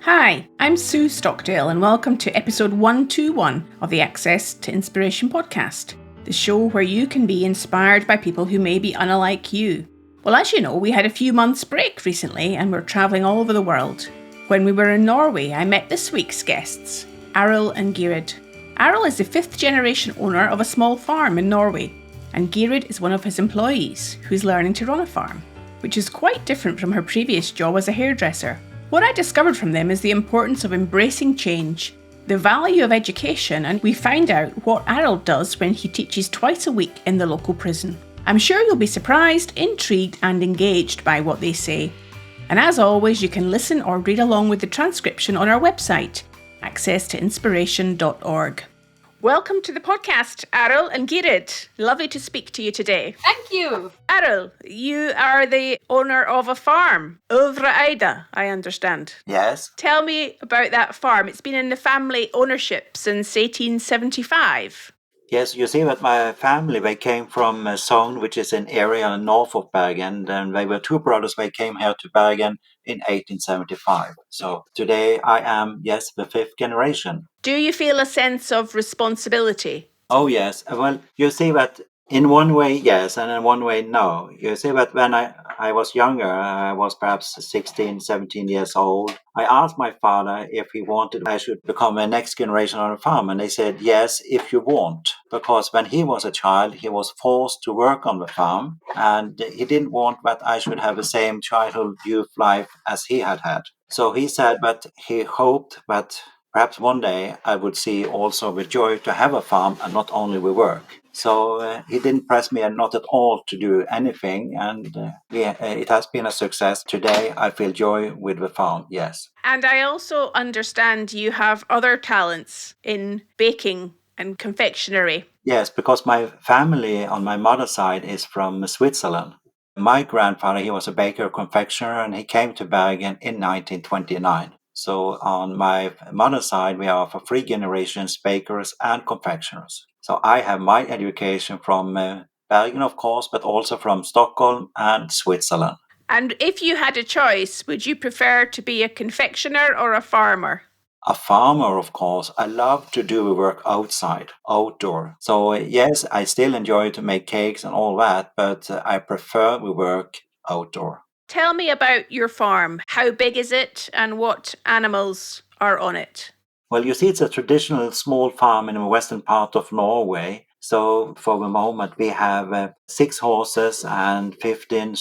Hi, I'm Sue Stockdale and welcome to episode 121 of the Access to Inspiration podcast, the show where you can be inspired by people who may be unlike you. Well, as you know, we had a few months break recently and we're travelling all over the world. When we were in Norway, I met this week's guests, Arild and Gyrid. Arild is the fifth generation owner of a small farm in Norway, and Gyrid is one of his employees who's learning to run a farm, which is quite different from her previous job as a hairdresser. What I discovered from them is the importance of embracing change, the value of education, and we find out what Arild does when he teaches twice a week in the local prison. I'm sure you'll be surprised, intrigued and engaged by what they say. And as always, you can listen or read along with the transcription on our website, accesstoinspiration.org. Welcome to the podcast, Arild and Gyrid. Lovely to speak to you today. Thank you. Arild, you are the owner of a farm, Øvre-Eide, I understand. Yes. Tell me about that farm. It's been in the family ownership since 1875. Yes, you see that my family, they came from Sogn, which is an area north of Bergen, and they were two brothers. They came here to Bergen in 1875. So today I am, the fifth generation. Do you feel a sense of responsibility? Oh, yes. Well, you see that in one way, yes, and in one way, no. You see that when I was younger, I was perhaps 16, 17 years old, I asked my father if he wanted I should become the next generation on the farm, and they said, yes, if you want. Because when he was a child, he was forced to work on the farm, and he didn't want that I should have the same childhood, youth life as he had had. So he said that he hoped that perhaps one day I would see also the joy to have a farm and not only the work. So he didn't press me not at all to do anything, and it has been a success. Today I feel joy with the farm, yes. And I also understand you have other talents in baking and confectionery. Yes, because my family on my mother's side is from Switzerland. My grandfather, he was a baker, confectioner, and he came to Bergen in 1929. So on my mother's side, we are for three generations bakers and confectioners. So I have my education from Bergen, of course, but also from Stockholm and Switzerland. And if you had a choice, would you prefer to be a confectioner or a farmer? A farmer, of course. I love to do work outside, outdoor. So yes, I still enjoy to make cakes and all that, but I prefer we work outdoor. Tell me about your farm. How big is it and what animals are on it? Well, you see, it's a traditional small farm in the western part of Norway. So for the moment, we have 6 horses and 15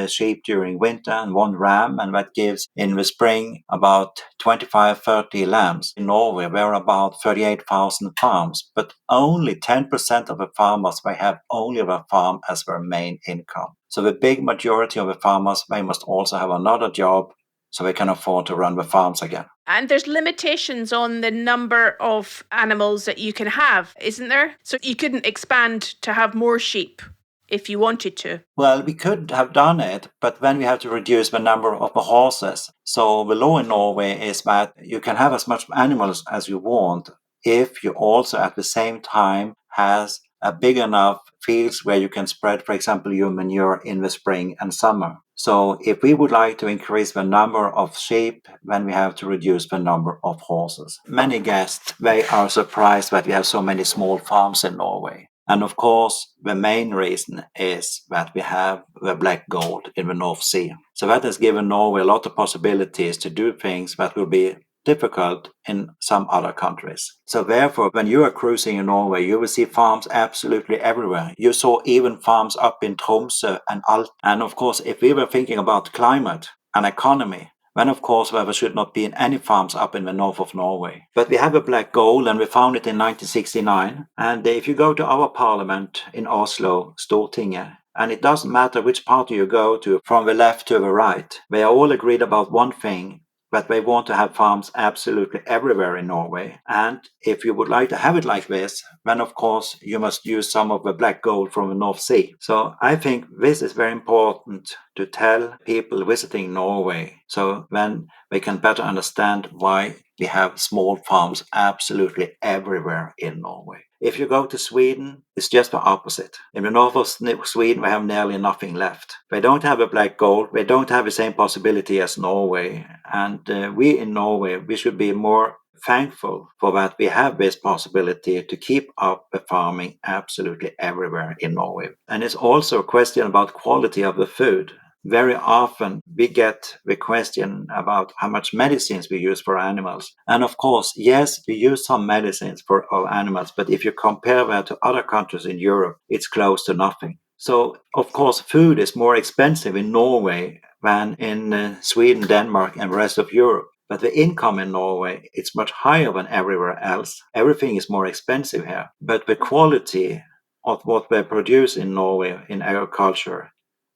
sheep during winter and 1 ram. And that gives in the spring about 25-30 lambs. In Norway, there are about 38,000 farms, but only 10% of the farmers, they have only the farm as their main income. So the big majority of the farmers, they must also have another job so they can afford to run the farms again. And there's limitations on the number of animals that you can have, isn't there? So you couldn't expand to have more sheep if you wanted to. Well, we could have done it, but then we have to reduce the number of the horses. So the law in Norway is that you can have as much animals as you want if you also at the same time has a big enough fields where you can spread, for example, your manure in the spring and summer. So if we would like to increase the number of sheep, then we have to reduce the number of horses. Many guests, they are surprised that we have so many small farms in Norway. And of course, the main reason is that we have the black gold in the North Sea. So that has given Norway a lot of possibilities to do things that will be difficult in some other countries. So therefore, when you are cruising in Norway, you will see farms absolutely everywhere. You saw even farms up in Tromsø and Alt. And of course, if we were thinking about climate and economy, then of course there should not be any farms up in the north of Norway. But we have a black gold and we found it in 1969. And if you go to our parliament in Oslo, Stortinget, and it doesn't matter which party you go to, from the left to the right, they are all agreed about one thing, that they want to have farms absolutely everywhere in Norway. And if you would like to have it like this, then of course you must use some of the black gold from the North Sea. So I think this is very important to tell people visiting Norway, so then they can better understand why we have small farms absolutely everywhere in Norway. If you go to Sweden, it's just the opposite. In the north of Sweden, we have nearly nothing left. They don't have a black gold. They don't have the same possibility as Norway. And we in Norway, we should be more thankful for that we have this possibility to keep up the farming absolutely everywhere in Norway. And it's also a question about quality of the food. Very often we get the question about how much medicines we use for animals. And of course, yes, we use some medicines for our animals, but if you compare that to other countries in Europe, it's close to nothing. So, of course, food is more expensive in Norway than in Sweden, Denmark, and the rest of Europe. But the income in Norway, it's much higher than everywhere else. Everything is more expensive here. But the quality of what they produce in Norway in agriculture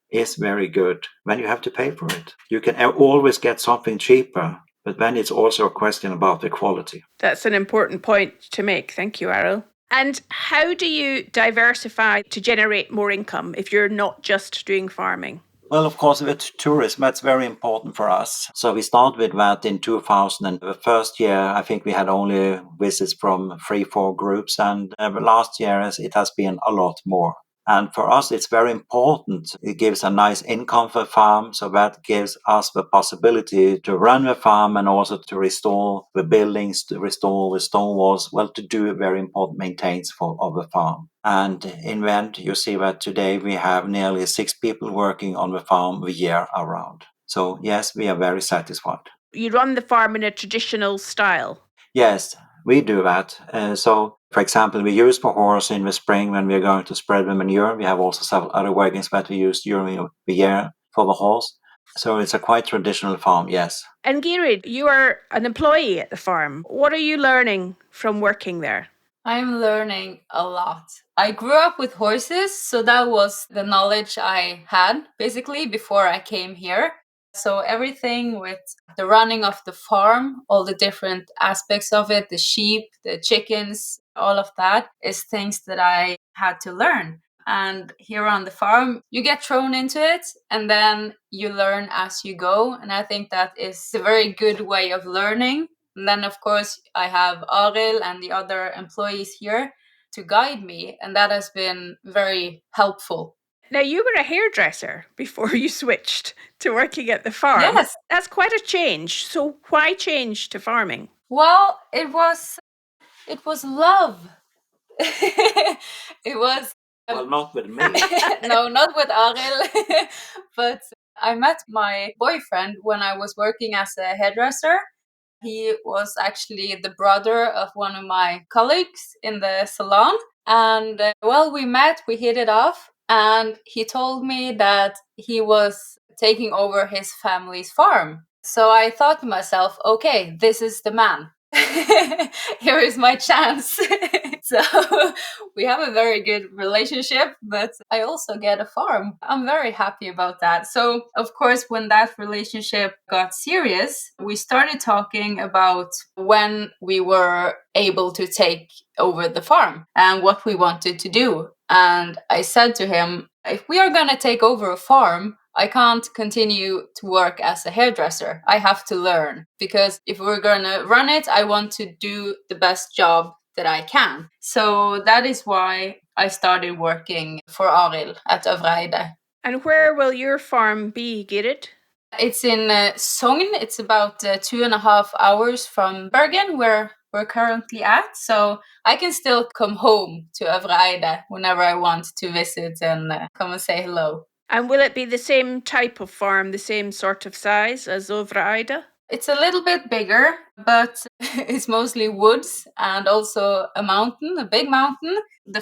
is very good. When you have to pay for it, you can always get something cheaper, but then it's also a question about the quality. That's an important point to make. Thank you, Arild. And how do you diversify to generate more income if you're not just doing farming? Well, of course, with tourism, that's very important for us. So we started with that in 2000. And the first year, I think we had only visits from 3-4 groups. And the last year, it has been a lot more. And for us, it's very important. It gives a nice income for the farm. So that gives us the possibility to run the farm and also to restore the buildings, to restore the stone walls, well, to do very important maintenance of the farm. And in the end, you see that today we have nearly 6 people working on the farm the year around. So yes, we are very satisfied. You run the farm in a traditional style? Yes, we do that. So, for example, we use the horse in the spring when we are going to spread the manure. We have also several other wagons that we use during the year for the horse. So it's a quite traditional farm, yes. And Gyrid, you are an employee at the farm. What are you learning from working there? I'm learning a lot. I grew up with horses, so that was the knowledge I had basically before I came here. So everything with the running of the farm, all the different aspects of it, the sheep, the chickens, all of that is things that I had to learn. And here on the farm, you get thrown into it and then you learn as you go. And I think that is a very good way of learning. And then, of course, I have Arild and the other employees here to guide me. And that has been very helpful. Now, you were a hairdresser before you switched to working at the farm. Yes. That's quite a change. So why change to farming? Well, it was love. It was... Well, not with me. No, not with Arild. But I met my boyfriend when I was working as a hairdresser. He was actually the brother of one of my colleagues in the salon. And we met, we hit it off. And he told me that he was taking over his family's farm. So I thought to myself, okay, this is the man. Here is my chance. So we have a very good relationship, but I also get a farm. I'm very happy about that. So, of course, when that relationship got serious, we started talking about when we were able to take over the farm and what we wanted to do. And I said to him, if we are going to take over a farm, I can't continue to work as a hairdresser. I have to learn, because if we're going to run it, I want to do the best job that I can. So that is why I started working for Arild at Øvre-Eide. And where will your farm be, Gyrid? It's in Sogn. It's about 2.5 hours from Bergen, where we're currently at. So I can still come home to Øvre-Eide whenever I want to visit and come and say hello. And will it be the same type of farm, the same sort of size as Øvre-Eide? It's a little bit bigger, but it's mostly woods and also a mountain, a big mountain. The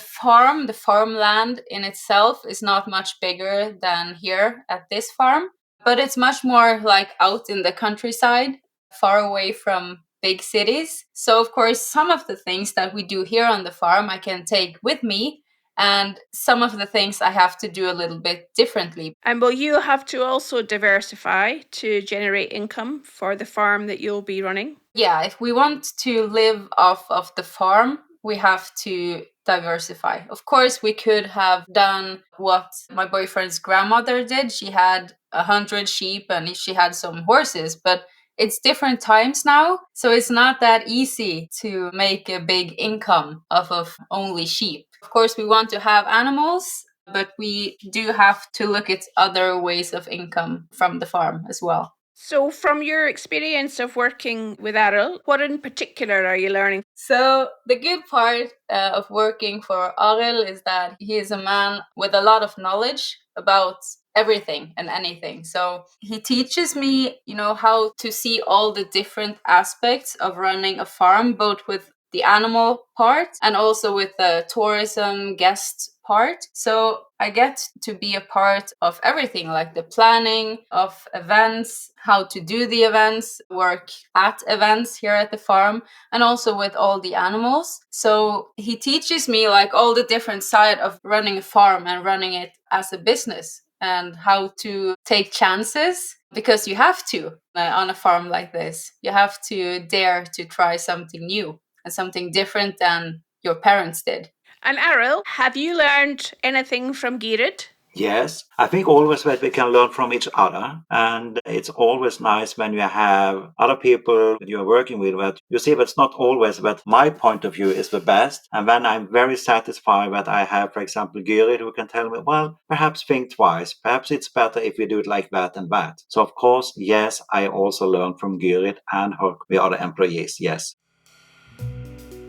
farmland in itself is not much bigger than here at this farm, but it's much more like out in the countryside, far away from big cities. So, of course, some of the things that we do here on the farm I can take with me, and some of the things I have to do a little bit differently. And will you have to also diversify to generate income for the farm that you'll be running? Yeah, if we want to live off of the farm, we have to diversify. Of course, we could have done what my boyfriend's grandmother did. She had 100 sheep and she had some horses, but it's different times now, so it's not that easy to make a big income off of only sheep. Of course, we want to have animals, but we do have to look at other ways of income from the farm as well. So from your experience of working with Arild, what in particular are you learning? So the good part of working for Arild is that he is a man with a lot of knowledge about everything and anything. So he teaches me, how to see all the different aspects of running a farm, both with the animal part and also with the tourism guest part. So I get to be a part of everything, like the planning of events, how to do the events, work at events here at the farm, and also with all the animals. So he teaches me like all the different side of running a farm and running it as a business, and how to take chances, because you have to on a farm like this. You have to dare to try something new and something different than your parents did. And Arild, have you learned anything from Gyrid? Yes, I think always that we can learn from each other, and it's always nice when you have other people you're working with. But you see, that's not always that my point of view is the best, and then I'm very satisfied that I have, for example, Gyrid, who can tell me, well, perhaps think twice. Perhaps it's better if we do it like that and that. So of course, yes, I also learn from Gyrid and the other employees. Yes.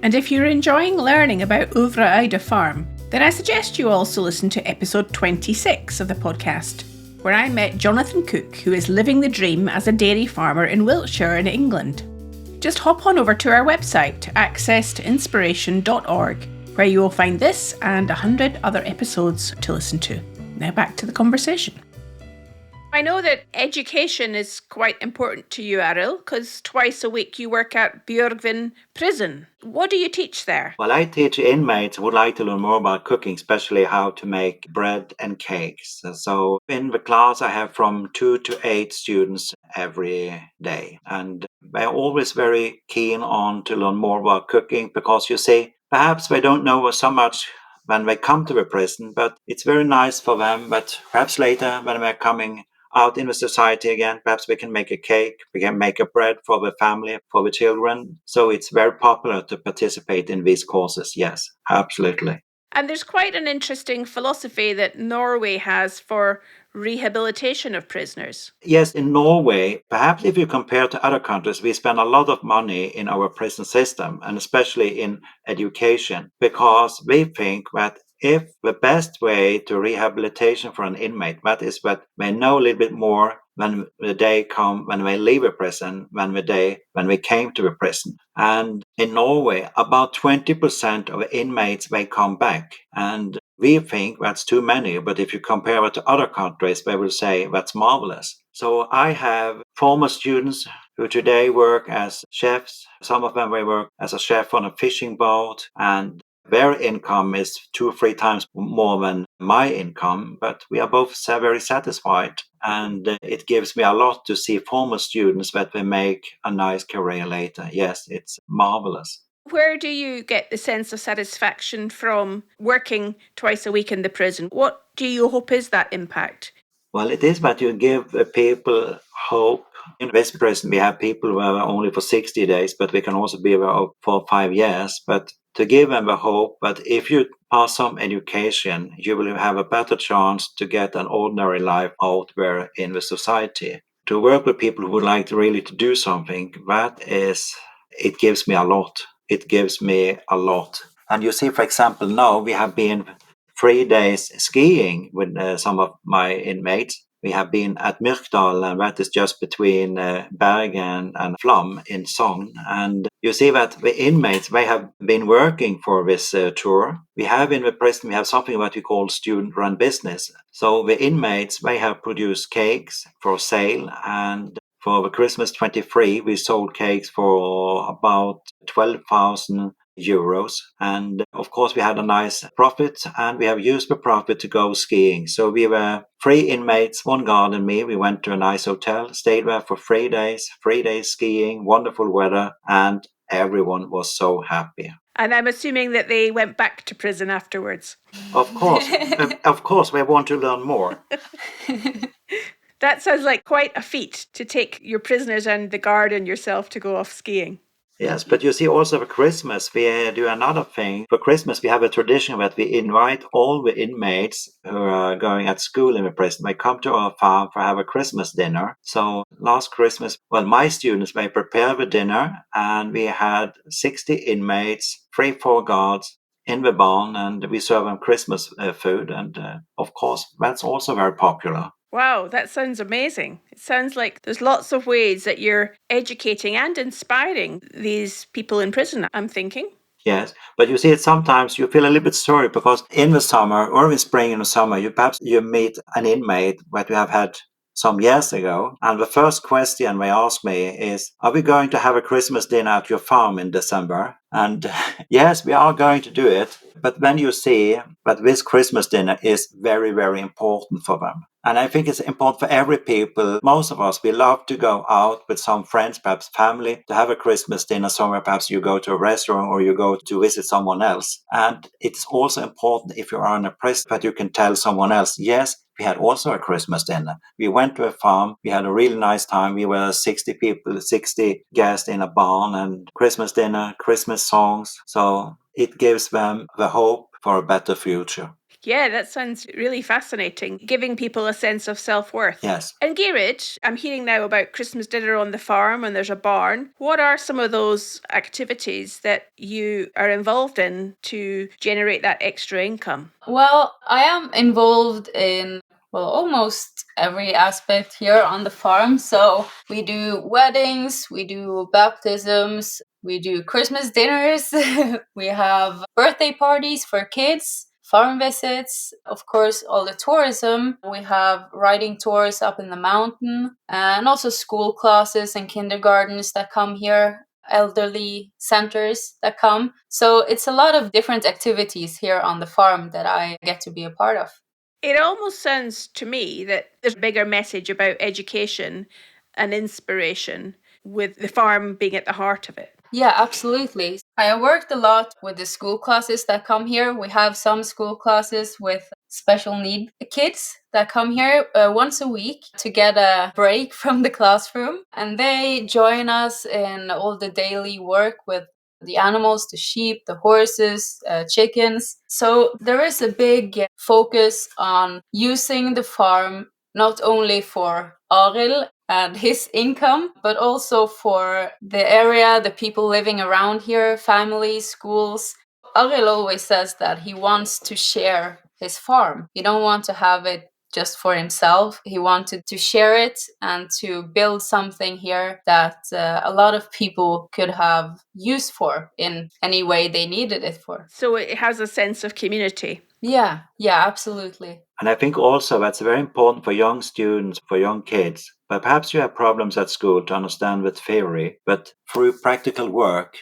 And if you're enjoying learning about Øvre-Eide farm, then I suggest you also listen to episode 26 of the podcast, where I met Jonathan Cook, who is living the dream as a dairy farmer in Wiltshire in England. Just hop on over to our website, accesstoinspiration.org, where you will find this and 100 other episodes to listen to. Now back to the conversation. I know that education is quite important to you, Arild, because twice a week you work at Bergen prison. What do you teach there? Well, I teach inmates who would like to learn more about cooking, especially how to make bread and cakes. So in the class, I have from 2 to 8 students every day. And they're always very keen on to learn more about cooking because, you see, perhaps they don't know so much when they come to the prison, but it's very nice for them. But perhaps later, when they're coming out in the society again, perhaps we can make a cake, we can make a bread for the family, for the children. So it's very popular to participate in these courses. Yes, absolutely. And there's quite an interesting philosophy that Norway has for rehabilitation of prisoners. Yes, in Norway, perhaps if you compare to other countries, we spend a lot of money in our prison system, and especially in education, because we think that if the best way to rehabilitation for an inmate, that is that they know a little bit more when the day come when they leave a prison, when the day when we came to a prison. And in Norway, about 20% of the inmates they come back, and we think that's too many, but if you compare it to other countries, they will say that's marvelous. So I have former students who today work as chefs. Some of them they work as a chef on a fishing boat, and their income is 2 or 3 times more than my income, but we are both very satisfied. And it gives me a lot to see former students that they make a nice career later. Yes, it's marvelous. Where do you get the sense of satisfaction from working twice a week in the prison? What do you hope is that impact? Well, it is that you give people hope. In this prison, we have people who are only for 60 days, but we can also be there for 5 years. But to give them the hope that if you pass some education, you will have a better chance to get an ordinary life out there in the society. To work with people who would like to really to do something, it gives me a lot. It gives me a lot. And you see, for example, now we have been 3 days skiing with some of my inmates. We have been at Myrkdal, and that is just between Bergen and Flom in Sogn. And you see that the inmates, they have been working for this tour. We have in the prison, we have something that we call student-run business. So the inmates, they have produced cakes for sale, and for the Christmas 23, we sold cakes for about 12,000 euros. And of course, we had a nice profit, and we have used the profit to go skiing. So we were 3 inmates, 1 guard and me. We went to a nice hotel, stayed there for 3 days skiing, wonderful weather, and everyone was so happy. And I'm assuming that they went back to prison afterwards. Of course, of course, we want to learn more. That sounds like quite a feat to take your prisoners and the guard and yourself to go off skiing. Yes, but you see, also for Christmas, we do another thing. For Christmas, we have a tradition that we invite all the inmates who are going at school in the prison. They come to our farm for have a Christmas dinner. So last Christmas, well, my students, they prepare the dinner, and we had 60 inmates, 3-4 guards in the barn, and we serve them Christmas food. And of course, that's also very popular. Wow, that sounds amazing. It sounds like there's lots of ways that you're educating and inspiring these people in prison, I'm thinking. Yes, but you see, it sometimes you feel a little bit sorry because in the summer or in spring and the summer, you meet an inmate that you have had some years ago, and the first question they ask me is, "Are we going to have a Christmas dinner at your farm in December?" And yes, we are going to do it. But then you see that this Christmas dinner is very, very important for them. And I think it's important for every people. Most of us, we love to go out with some friends, perhaps family, to have a Christmas dinner somewhere. Perhaps you go to a restaurant or you go to visit someone else. And it's also important if you are in a prison that you can tell someone else, yes, we had also a Christmas dinner. We went to a farm. We had a really nice time. We were 60 people, 60 guests in a barn, and Christmas dinner, Christmas songs. So it gives them the hope for a better future. Yeah, that sounds really fascinating, giving people a sense of self-worth. Yes. And Gyrid, I'm hearing now about Christmas dinner on the farm and there's a barn. What are some of those activities that you are involved in to generate that extra income? Well, I am involved in almost every aspect here on the farm. So we do weddings, we do baptisms, we do Christmas dinners, we have birthday parties for kids, farm visits, of course, all the tourism. We have riding tours up in the mountain, and also school classes and kindergartens that come here, elderly centers that come. So it's a lot of different activities here on the farm that I get to be a part of. It almost sounds to me that there's a bigger message about education and inspiration, with the farm being at the heart of it. Yeah, absolutely. I worked a lot with the school classes that come here. We have some school classes with special need kids that come here once a week to get a break from the classroom. And they join us in all the daily work with the animals, the sheep, the horses, chickens. So there is a big focus on using the farm not only for Arild and his income, but also for the area, the people living around here, families, schools. Arild always says that he wants to share his farm. He don't want to have it just for himself. He wanted to share it and to build something here that a lot of people could have use for in any way they needed it for. So it has a sense of community. Yeah, absolutely. And I think also that's very important for young students, for young kids. But perhaps you have problems at school to understand the theory, but through practical work,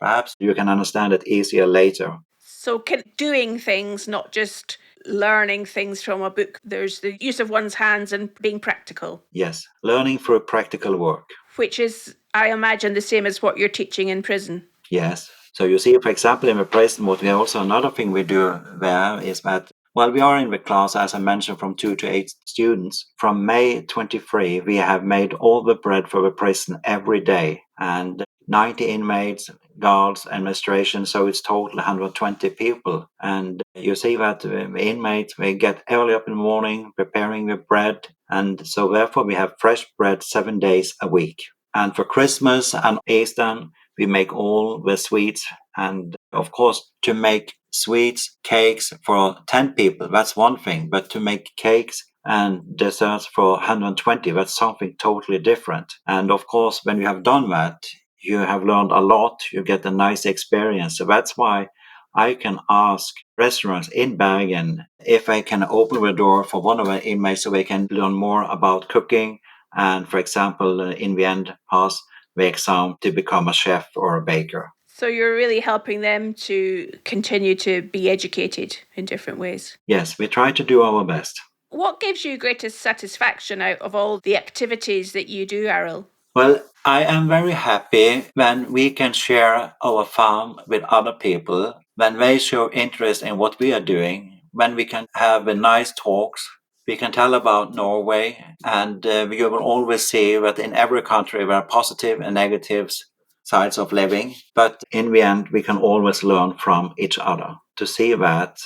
perhaps you can understand it easier later. So doing things, not just learning things from a book. There's the use of one's hands and being practical. Yes, learning through practical work. Which is, I imagine, the same as what you're teaching in prison. Yes. So you see, for example, in the prison, what we also another thing we do there is that, well, we are in the class, as I mentioned, from 2 to 8 students. From May 23, we have made all the bread for the prison every day, and 90 inmates, guards, administration, so it's total 120 people. And you see that the inmates, they get early up in the morning preparing the bread, and so therefore we have fresh bread 7 days a week. And for Christmas and Easter, we make all the sweets, and of course, to make sweets, cakes for 10 people, that's one thing, but to make cakes and desserts for 120, that's something totally different. And of course, when you have done that, you have learned a lot, you get a nice experience. So that's why I can ask restaurants in Bergen if I can open the door for one of the inmates so they can learn more about cooking and, for example, in the end, pass the exam to become a chef or a baker. So you're really helping them to continue to be educated in different ways. Yes, we try to do our best. What gives you greatest satisfaction out of all the activities that you do, Arild? Well, I am very happy when we can share our farm with other people, when they show interest in what we are doing, when we can have nice talks We can tell about Norway, and you will always see that in every country there are positive and negative sides of living. But in the end, we can always learn from each other. To see that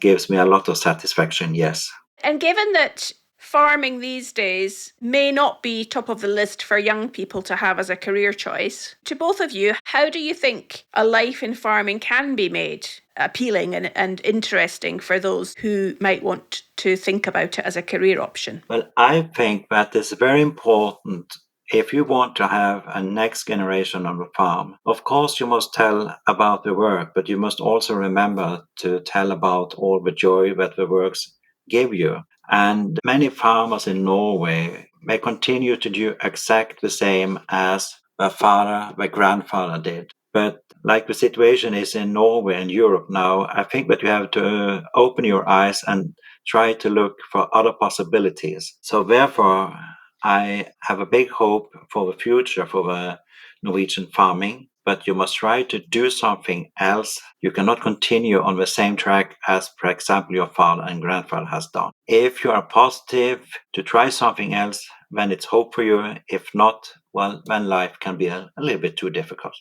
gives me a lot of satisfaction, yes. And given that farming these days may not be top of the list for young people to have as a career choice, to both of you, how do you think a life in farming can be made appealing and interesting for those who might want to think about it as a career option? Well, I think that is very important. If you want to have a next generation on the farm, of course you must tell about the work, but you must also remember to tell about all the joy that the works give you. And many farmers in Norway may continue to do exactly the same as their father, their grandfather did. But like the situation is in Norway and Europe now, I think that you have to open your eyes and try to look for other possibilities. So therefore, I have a big hope for the future for the Norwegian farming, but you must try to do something else. You cannot continue on the same track as, for example, your father and grandfather has done. If you are positive to try something else, then it's hope for you. If not, well, then life can be a little bit too difficult.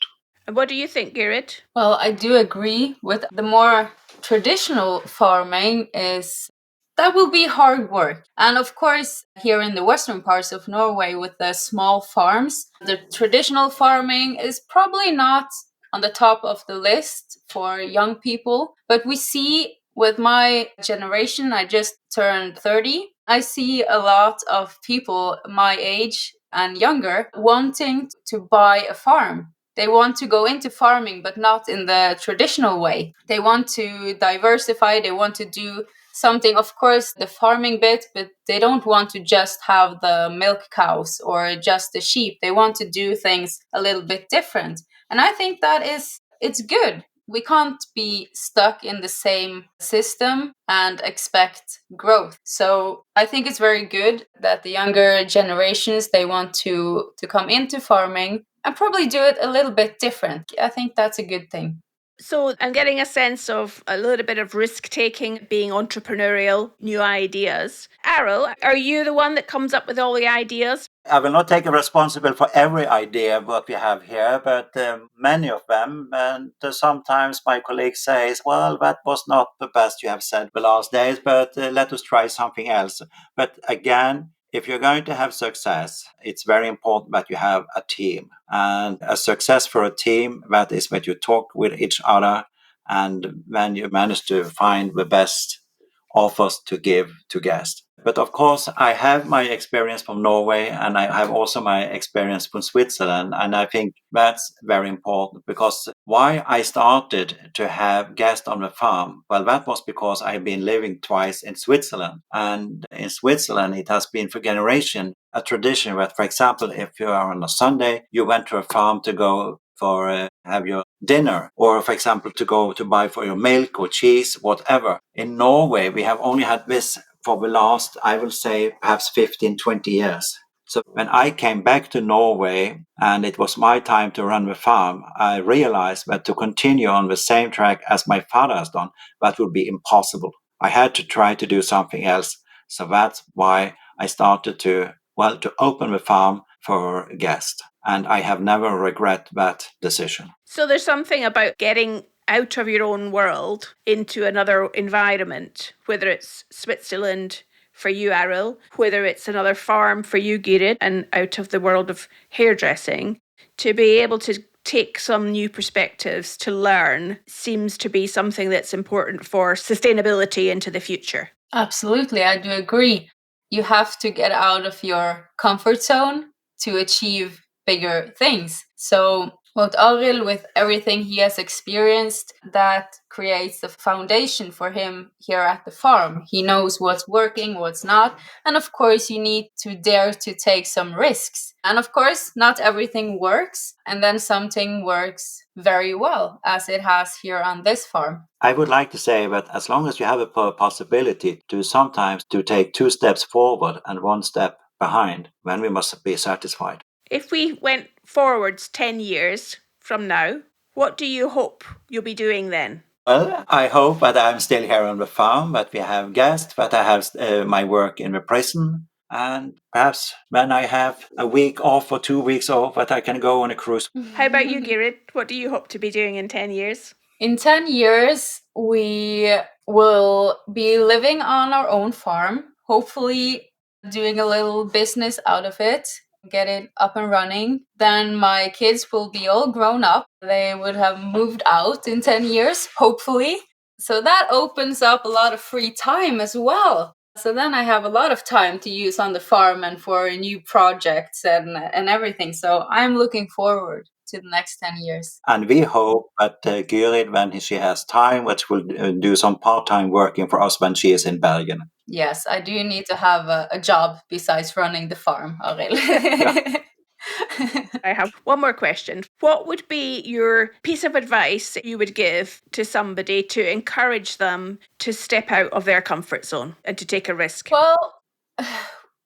And what do you think, Gyrid? Well, I do agree with the more traditional farming is that will be hard work. And of course, here in the western parts of Norway with the small farms, the traditional farming is probably not on the top of the list for young people. But we see with my generation, I just turned 30, I see a lot of people my age and younger wanting to buy a farm. They want to go into farming, but not in the traditional way. They want to diversify, they want to do something, of course, the farming bit, but they don't want to just have the milk cows or just the sheep. They want to do things a little bit different. And I think it's good. We can't be stuck in the same system and expect growth. So I think it's very good that the younger generations, they want to come into farming and probably do it a little bit different. I think that's a good thing. So I'm getting a sense of a little bit of risk-taking, being entrepreneurial, new ideas. Arild, are you the one that comes up with all the ideas? I will not take responsibility for every idea what we have here, but many of them. And sometimes my colleague says, "Well, that was not the best you have said the last days, but let us try something else." But again, if you're going to have success, it's very important that you have a team. And a success for a team, that is when you talk with each other and when you manage to find the best offers to give to guests. But of course, I have my experience from Norway and I have also my experience from Switzerland. And I think that's very important because why I started to have guests on the farm, well, that was because I've been living twice in Switzerland. And in Switzerland, it has been for generations a tradition that, for example, if you are on a Sunday, you went to a farm to go for have your dinner, or for example to go to buy for your milk or cheese, whatever. In Norway, we have only had this for the last, I will say, perhaps 15, 20 years. So when I came back to Norway and it was my time to run the farm, I realized that to continue on the same track as my father has done, that would be impossible. I had to try to do something else. So that's why I started to open the farm for guests. And I have never regret that decision. So there's something about getting out of your own world into another environment, whether it's Switzerland for you, Arild, whether it's another farm for you, Gyrid, and out of the world of hairdressing, to be able to take some new perspectives to learn seems to be something that's important for sustainability into the future. Absolutely, I do agree. You have to get out of your comfort zone to achieve bigger things. So what Arild, with everything he has experienced, that creates the foundation for him here at the farm. He knows what's working, what's not. And of course, you need to dare to take some risks. And of course, not everything works. And then something works very well, as it has here on this farm. I would like to say that as long as you have a possibility to sometimes to take 2 steps forward and 1 step behind, then we must be satisfied. If we went forwards 10 years from now, what do you hope you'll be doing then? Well, I hope that I'm still here on the farm, that we have guests, that I have my work in the prison, and perhaps when I have a week off or 2 weeks off, that I can go on a cruise. How about you, Gyrid? What do you hope to be doing in 10 years? In 10 years, we will be living on our own farm, hopefully doing a little business out of it, get it up and running. Then my kids will be all grown up. They would have moved out in 10 years, hopefully. So that opens up a lot of free time as well. So then I have a lot of time to use on the farm and for new projects and everything. So I'm looking forward to the next 10 years. And we hope that Gyrid, when she has time, that will do some part-time working for us when she is in Bergen. Yes, I do need to have a job besides running the farm, Arild. Yeah. I have one more question. What would be your piece of advice you would give to somebody to encourage them to step out of their comfort zone and to take a risk? Well,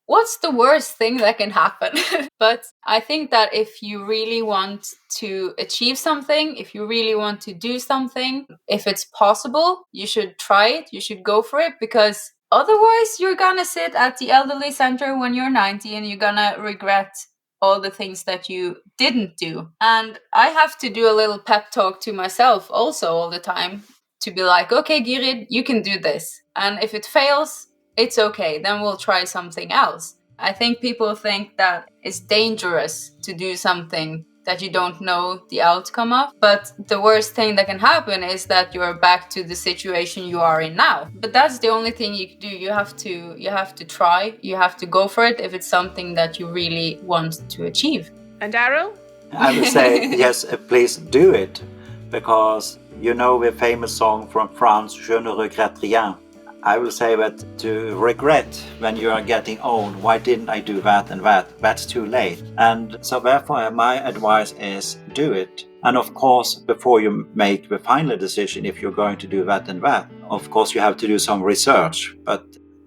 what's the worst thing that can happen? But I think that if you really want to achieve something, if you really want to do something, if it's possible, you should try it, you should go for it, because otherwise you're gonna sit at the elderly center when you're 90 and you're gonna regret all the things that you didn't do. And I have to do a little pep talk to myself also all the time to be like, okay, Gyrid, you can do this. And if it fails, it's okay, then we'll try something else. I think people think that it's dangerous to do something that you don't know the outcome of. But the worst thing that can happen is that you're back to the situation you are in now. But that's the only thing you can do. You have to try, you have to go for it if it's something that you really want to achieve. And Arild? I would say, yes, please do it. Because you know the famous song from France, Je ne regrette rien. I will say that to regret when you are getting old, why didn't I do that and that? That's too late. And so therefore my advice is do it. And of course, before you make the final decision if you're going to do that and that, of course you have to do some research, but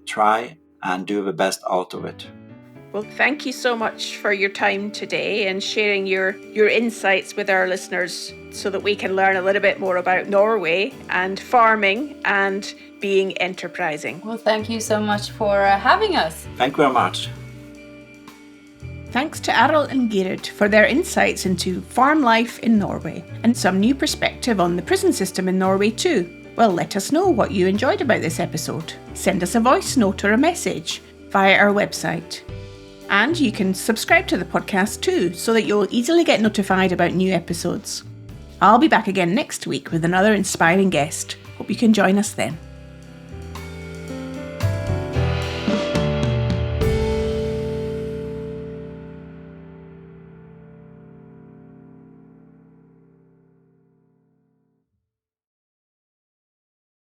try and do the best out of it. Well, thank you so much for your time today and sharing your insights with our listeners so that we can learn a little bit more about Norway and farming and being enterprising. Well, thank you so much for having us. Thank you very much. Thanks to Arild and Gyrid for their insights into farm life in Norway and some new perspective on the prison system in Norway too. Well, let us know what you enjoyed about this episode. Send us a voice note or a message via our website. And you can subscribe to the podcast too, so that you'll easily get notified about new episodes. I'll be back again next week with another inspiring guest. Hope you can join us then.